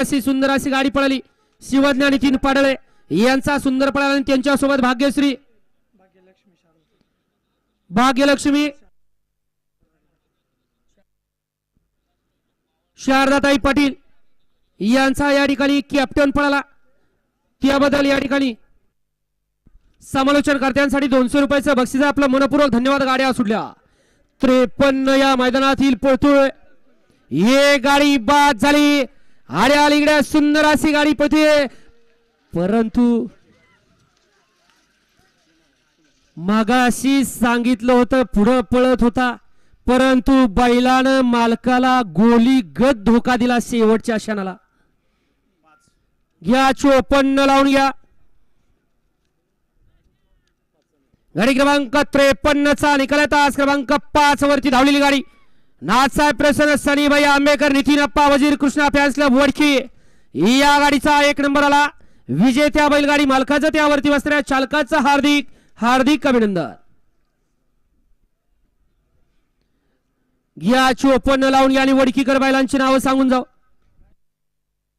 अशी सुंदर अशी गाडी पळाली शिवज्ञ नितीन पाडळे यांचा सुंदर पळाला आणि त्यांच्यासोबत भाग्यश्री भाग्यलक्ष्मी शारदाताई पाटील यांचा या ठिकाणी कॅप्टन पळाला त्याबद्दल या ठिकाणी समालोचनकर्त्यांसाठी 200 रुपयाचं बक्षीस आपलं मनपूर्वक धन्यवाद। गाड्या सुटल्या 53 या मैदानातील पळतोय ये गाडी बाद झाली आड्या अलीकडे सुंदर अशी गाडी पळते परंतु मागाशी सांगितलं होतं पुढे पळत होता परंतु बैलानं मालकाला गोली गत धोका दिला शेवटच्या क्षणाला। घ्या 54 लावून घ्या गाडी क्रमांक 53 चा निकाल तास क्रमांक 5 वरती धावलेली गाडी नाथसाहेब प्रसन्न सनीभाई आंबेकर नितीन अप्पा वजीर कृष्णा फॅन्स क्लब वडकी या गाडीचा 1 नंबर आला। विजेत्या बैलगाडी मालकाचं त्यावरती बसणाऱ्या चालकाचं हार्दिक हार्दिक अभिनंदन। घ्या 54 लावून या आणि वडकीकर बैलांची नावं सांगून जाऊ।